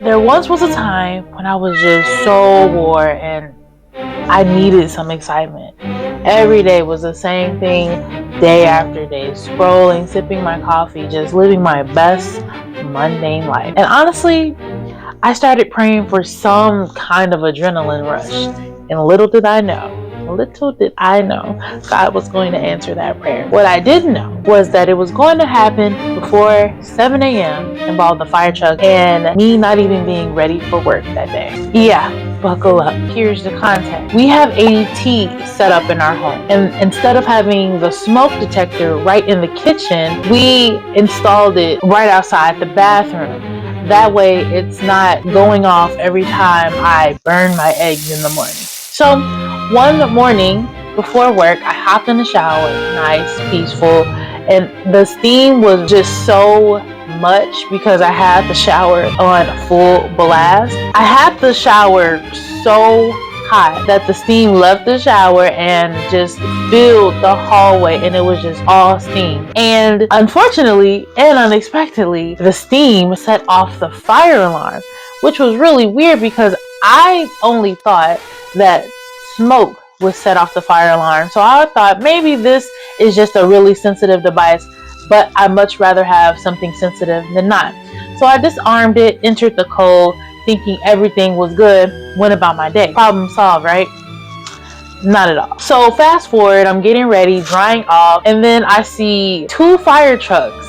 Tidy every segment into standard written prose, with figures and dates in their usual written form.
There once was a time when I was just so bored and I needed some excitement. Every day was the same thing, day after day, scrolling, sipping my coffee, just living my best mundane life. And honestly, I started praying for some kind of adrenaline rush. And little did I know God was going to answer that prayer. What I didn't know was that it was going to happen before 7 a.m. involved the fire truck and me not even being ready for work that day. Yeah, buckle up. Here's the context. We have ADT set up in our home, and instead of having the smoke detector right in the kitchen, we installed it right outside the bathroom. That way it's not going off every time I burn my eggs in the morning. So one morning before work, I hopped in the shower, nice, peaceful, and the steam was just so much because I had the shower on full blast. I had the shower so hot that the steam left the shower and just filled the hallway, and it was just all steam. And unfortunately and unexpectedly, the steam set off the fire alarm, which was really weird because I only thought that smoke would set off the fire alarm. So I thought maybe this is just a really sensitive device, but I'd much rather have something sensitive than not. So I disarmed it, entered the code, thinking everything was good, went about my day. Problem solved, right? Not at all. So fast forward, I'm getting ready, drying off, and then I see two fire trucks.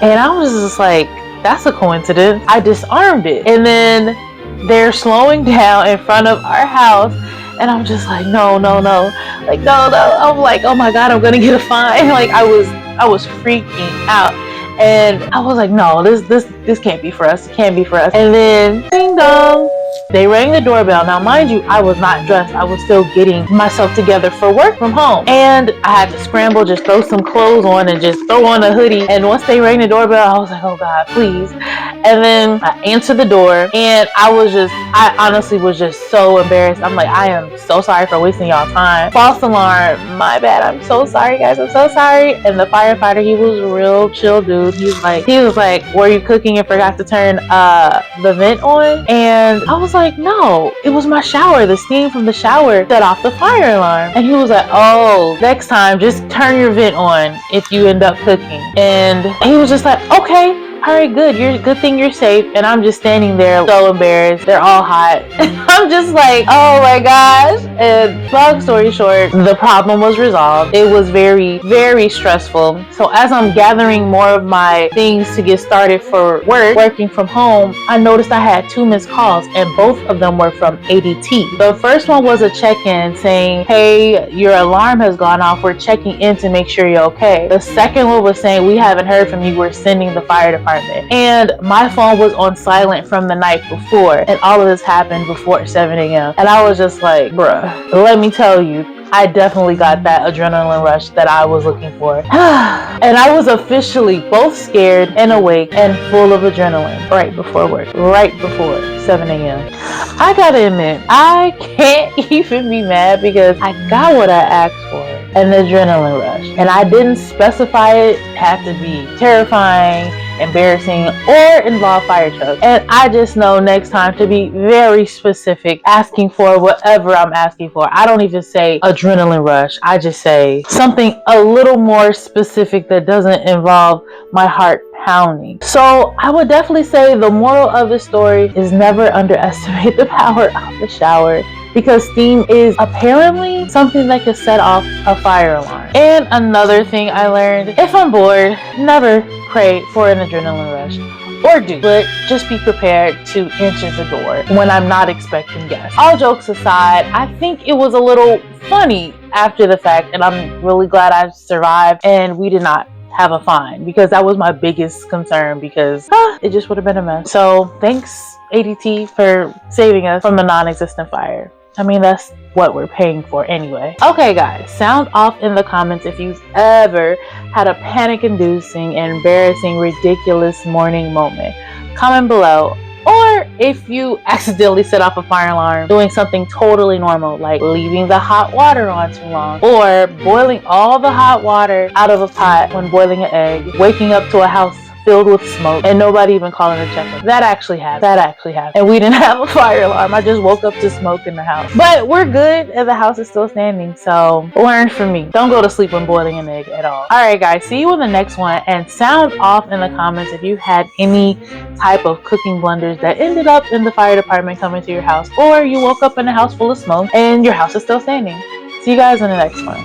And I was just like, that's a coincidence. I disarmed it. And then they're slowing down in front of our house. And I'm just like, no. Like, no. I'm like, oh my God, I'm gonna get a fine. Like I was freaking out. And I was like, no, this can't be for us. It can't be for us. And then ding dong, they rang the doorbell. Now, mind you, I was not dressed. I was still getting myself together for work from home. And I had to scramble, just throw some clothes on and just throw on a hoodie. And once they rang the doorbell, I was like, oh God, please. And then I answered the door, and I honestly was just so embarrassed. I'm like, I am so sorry for wasting y'all time. False alarm, my bad. I'm so sorry, guys. I'm so sorry. And the firefighter, he was a real chill dude. He was like, were you cooking and forgot to turn the vent on? And I was like, no, it was my shower. The steam from the shower set off the fire alarm. And he was like, oh, next time just turn your vent on if you end up cooking. And he was just like, okay, all right, good thing you're safe. And I'm just standing there so embarrassed. They're all hot. I'm just like, oh my gosh. And long story short, the problem was resolved. It was very, very stressful. So as I'm gathering more of my things to get started for work, working from home, I noticed I had 2 missed calls, and both of them were from ADT. The first one was a check-in saying, hey, your alarm has gone off. We're checking in to make sure you're okay. The second one was saying, we haven't heard from you. We're sending the fire department. And my phone was on silent from the night before, and all of this happened before 7 a.m. And I was just like, bruh, let me tell you, I definitely got that adrenaline rush that I was looking for. And I was officially both scared and awake and full of adrenaline right before work, right before 7 a.m. I gotta admit, I can't even be mad because I got what I asked for, an adrenaline rush. And I didn't specify it had to be terrifying, embarrassing, or involve fire trucks. And I just know next time to be very specific, asking for whatever I'm asking for. I don't even say adrenaline rush. I just say something a little more specific that doesn't involve my heart pounding. So I would definitely say the moral of the story is never underestimate the power of the shower, because steam is apparently something that can set off a fire alarm. And another thing I learned, if I'm bored, never pray for an adrenaline rush. Or do, but just be prepared to answer the door when I'm not expecting guests. All jokes aside, I think it was a little funny after the fact, and I'm really glad I survived and we did not have a fine, because that was my biggest concern, because it just would have been a mess. So thanks ADT for saving us from a non-existent fire. I mean, that's what we're paying for anyway. Okay guys, sound off in the comments if you've ever had a panic-inducing, embarrassing, ridiculous morning moment. Comment below. Or if you accidentally set off a fire alarm doing something totally normal, like leaving the hot water on too long, or boiling all the hot water out of a pot when boiling an egg, waking up to a house filled with smoke and nobody even calling to check it. That actually happened. And we didn't have a fire alarm. I just woke up to smoke in the house. But we're good and the house is still standing. So learn from me. Don't go to sleep when boiling an egg at all. Alright guys, see you in the next one, and sound off in the comments if you had any type of cooking blunders that ended up in the fire department coming to your house, or you woke up in a house full of smoke and your house is still standing. See you guys in the next one.